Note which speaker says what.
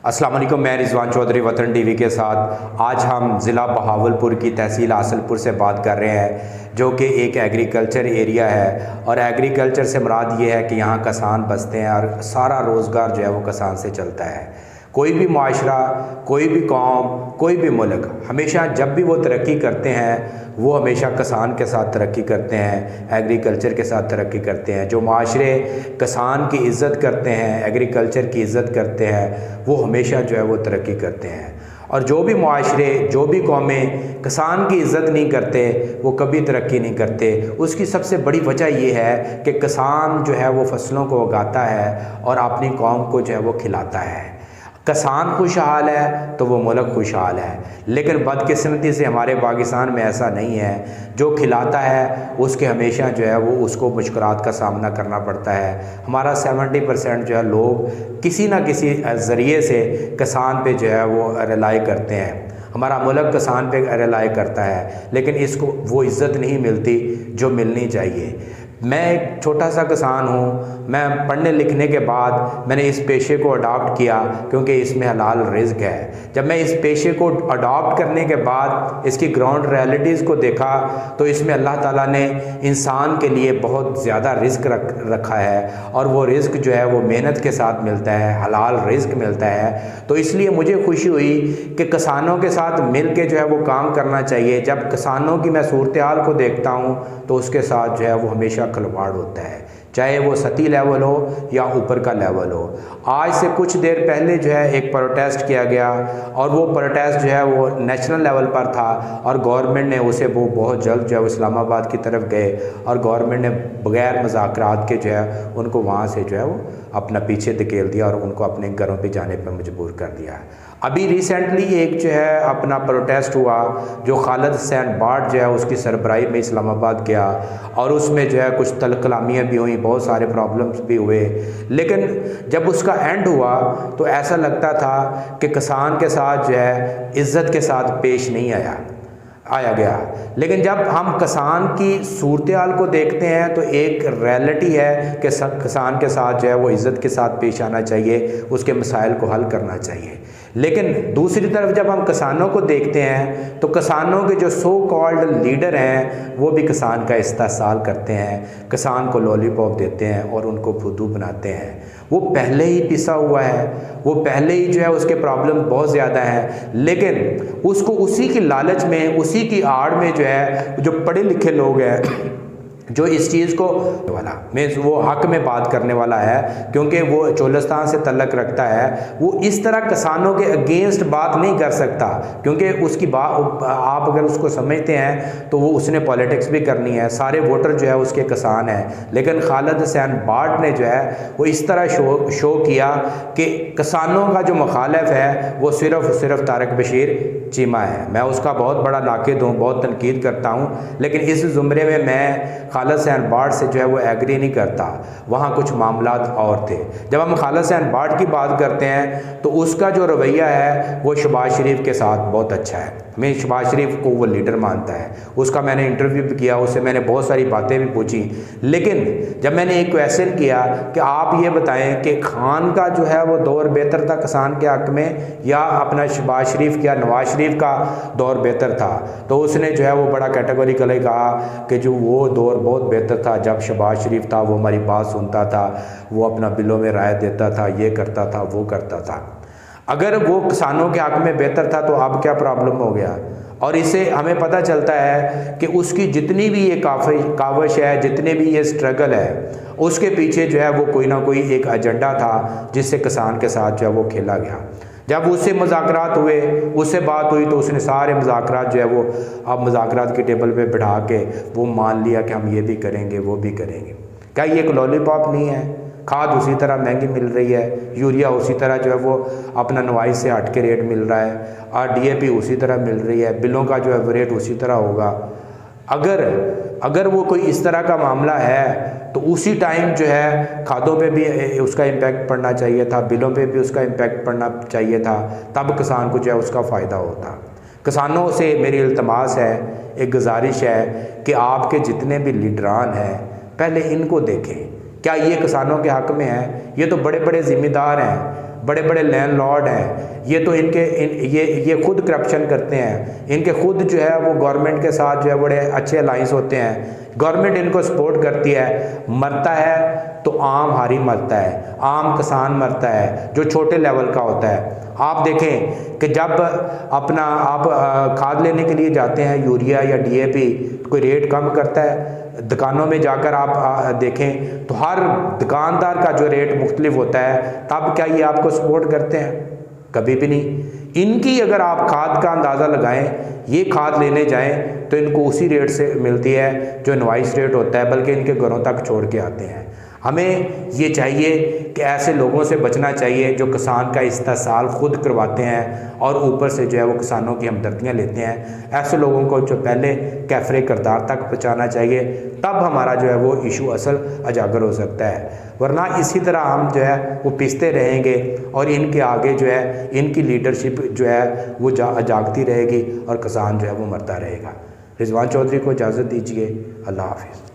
Speaker 1: अस्सलाम वालेकुम, मैं रिजवान चौधरी वतन टीवी के साथ आज हम ज़िला बहावलपुर की तहसील आसलपुर से बात कर रहे हैं, जो कि एक एग्रीकल्चर एरिया है। और एग्रीकल्चर से मुराद ये है कि यहाँ किसान बसते हैं और सारा रोज़गार जो है वो किसान से चलता है। कोई भी माशरा, कोई भी कौम, कोई भी मुल्क हमेशा जब भी वो तरक्की करते हैं वो हमेशा किसान के साथ तरक्की करते हैं, एग्रीकल्चर के साथ तरक्की करते हैं। जो माशरे किसान की इज़्ज़त करते हैं, एग्रीकल्चर की इज़्ज़त करते हैं, वो हमेशा जो है वो तरक्की करते हैं। और जो भी माशरे, जो भी कौमें किसान की इज़्ज़त नहीं करते वो कभी तरक्की नहीं करते। उसकी सबसे बड़ी वजह ये है कि किसान जो है वो फसलों को उगाता है और अपनी कौम को जो है वो खिलाता है। किसान खुशहाल है तो वो मुल्क खुशहाल है। लेकिन बदकिस्मती से हमारे पाकिस्तान में ऐसा नहीं है। जो खिलाता है उसके हमेशा जो है वो उसको मुश्किलात का सामना करना पड़ता है। हमारा 70% जो है लोग किसी ना किसी ज़रिए से किसान पे जो है वो रिलाई करते हैं। हमारा मुल्क किसान पे रिलाई करता है, लेकिन इसको वो इज़्ज़त नहीं मिलती जो मिलनी चाहिए। मैं एक छोटा सा किसान हूँ। मैं पढ़ने लिखने के बाद मैंने इस पेशे को अडॉप्ट किया क्योंकि इसमें हलाल रिज़्क है। जब मैं इस पेशे को अडॉप्ट करने के बाद इसकी ग्राउंड रियलिटीज़ को देखा तो इसमें अल्लाह ताला ने इंसान के लिए बहुत ज़्यादा रिज़्क रखा है और वो रिज़्क जो है वो मेहनत के साथ मिलता है, हलाल रिज़्क मिलता है। तो इसलिए मुझे खुशी हुई कि किसानों के साथ मिल के जो है वो काम करना चाहिए। जब किसानों की मैं सूरत हाल को देखता हूँ तो उसके साथ जो है वो हमेशा खिलवाड़ होता है, चाहे वो सतही लेवल हो या ऊपर का लेवल हो। आज से कुछ देर पहले जो है एक प्रोटेस्ट किया गया और वो प्रोटेस्ट जो है वो नेशनल लेवल पर था और गवर्नमेंट ने उसे वो बहुत जल्द जो है इस्लामाबाद की तरफ गए और गवर्नमेंट ने बग़ैर मुज़ाकरात के जो है उनको वहाँ से जो है वो अपना पीछे धकेल दिया और उनको अपने घरों पे जाने पर मजबूर कर दिया। अभी रिसेंटली एक जो है अपना प्रोटेस्ट हुआ जो खालिद हुसैन बाट जो है उसकी सरबराही में इस्लामाबाद गया और उसमें जो है कुछ तलकलामियाँ भी हुई, बहुत सारे प्रॉब्लम्स भी हुए। लेकिन जब उसका एंड हुआ तो ऐसा लगता था कि किसान के साथ जो है इज़्ज़त के साथ पेश नहीं आया गया। लेकिन जब हम किसान की सूरत हाल को देखते हैं तो एक रियलिटी है कि किसान के साथ जो है वो इज़्ज़त के साथ पेश आना चाहिए, उसके मसाइल को हल करना चाहिए। लेकिन दूसरी तरफ जब हम किसानों को देखते हैं तो किसानों के जो सो कॉल्ड लीडर हैं वो भी किसान का इस्तेहसाल करते हैं, किसान को लॉलीपॉप देते हैं और उनको फुद्दू बनाते हैं। वो पहले ही पिसा हुआ है, वो पहले ही जो है उसके प्रॉब्लम बहुत ज़्यादा हैं, लेकिन उसको उसी की लालच में, उसी की आड़ में जो है जो पढ़े लिखे लोग हैं जो इस चीज़ को वाला में वो हक में बात करने वाला है क्योंकि वो चोलिस्तान से तल्लक रखता है, वो इस तरह किसानों के अगेंस्ट बात नहीं कर सकता क्योंकि उसकी बात आप अगर उसको समझते हैं तो वो उसने पॉलिटिक्स भी करनी है, सारे वोटर जो है उसके किसान हैं। लेकिन खालिद हुसैन बाट ने जो है वो इस तरह शो किया कि किसानों का जो मुखालिफ है वो सिर्फ तारक बशीर चीमा है। मैं उसका बहुत बड़ा नाकिद हूँ, बहुत तनकीद करता हूँ, लेकिन इस ज़ुमरे में मैं खालिद हुसैन बाट से जो है वो एग्री नहीं करता। वहाँ कुछ मामलात और थे। जब हम खालिद हुसैन बाट की बात करते हैं तो उसका जो रवैया है वो शहबाज शरीफ के साथ बहुत अच्छा है। मैं शहबाज शरीफ को वो लीडर मानता है, उसका मैंने इंटरव्यू भी किया, उससे मैंने बहुत सारी बातें भी पूछी। लेकिन जब मैंने एक क्वेश्चन किया कि आप ये बताएं कि खान का जो है वो दौर बेहतर था किसान के हक़ में या अपना शहबाज शरीफ या नवाज शरीफ का दौर बेहतर था, तो उसने जो है वो बड़ा कैटेगोरिकली कहा कि जो वो दौर बहुत बेहतर था जब शहबाज शरीफ था, वो हमारी बात सुनता था, वो अपना बिलों में राय देता था, ये करता था, वो करता था। अगर वो किसानों के हक़ में बेहतर था तो अब क्या प्रॉब्लम हो गया? और इससे हमें पता चलता है कि उसकी जितनी भी ये काविश है, जितने भी ये स्ट्रगल है, उसके पीछे जो है वो कोई ना कोई एक एजेंडा था जिससे किसान के साथ जो है वो खेला गया। जब उससे मुज़ाकरात हुए, उससे बात हुई तो उसने सारे मुज़ाकरात जो है वो अब मुज़ाकरात की टेबल पे बिठा के वो मान लिया कि हम ये भी करेंगे, वो भी करेंगे। क्या ये एक लॉलीपॉप नहीं है? खाद उसी तरह महंगी मिल रही है, यूरिया उसी तरह जो है वो अपना नवाई से हट के रेट मिल रहा है, और DAP उसी तरह मिल रही है, बिलों का जो है रेट उसी तरह होगा। अगर वो कोई इस तरह का मामला है तो उसी टाइम जो है खादों पे भी उसका इम्पैक्ट पड़ना चाहिए था, बिलों पे भी उसका इम्पैक्ट पड़ना चाहिए था, तब किसान को जो है उसका फ़ायदा होता। किसानों से मेरी इल्तमास है, एक गुजारिश है कि आपके जितने भी लीडरान हैं पहले इनको देखें, क्या ये किसानों के हक़ में है? ये तो बड़े बड़े ज़िम्मेदार हैं, बड़े बड़े लैंडलॉर्ड हैं, ये तो ये खुद करप्शन करते हैं, इनके खुद जो है वो गवर्नमेंट के साथ जो है बड़े अच्छे अलाइंस होते हैं, गवर्नमेंट इनको सपोर्ट करती है। मरता है तो आम हारी मरता है, आम किसान मरता है जो छोटे लेवल का होता है। आप देखें कि जब अपना आप खाद लेने के लिए जाते हैं, यूरिया या DAP, कोई रेट कम करता है, दुकानों में जाकर आप देखें तो हर दुकानदार का जो रेट मुख्तलिफ होता है, तब क्या ये आपको सपोर्ट करते हैं? कभी भी नहीं। इनकी अगर आप खाद का अंदाज़ा लगाएं, ये खाद लेने जाएं तो इनको उसी रेट से मिलती है जो इनवाइस रेट होता है, बल्कि इनके घरों तक छोड़ के आते हैं। हमें ये चाहिए कि ऐसे लोगों से बचना चाहिए जो किसान का इस्तेसाल खुद करवाते हैं और ऊपर से जो है वो किसानों की हमदर्दियाँ लेते हैं। ऐसे लोगों को जो पहले कैफरे किरदार तक पहुँचाना चाहिए, तब हमारा जो है वो इशू असल उजागर हो सकता है। वरना इसी तरह हम जो है वो पिसते रहेंगे और इनके आगे जो है इनकी लीडरशिप जो है वो जागती रहेगी और किसान जो है वो मरता रहेगा। रिजवान चौधरी को इजाज़त दीजिए। अल्लाह हाफिज़।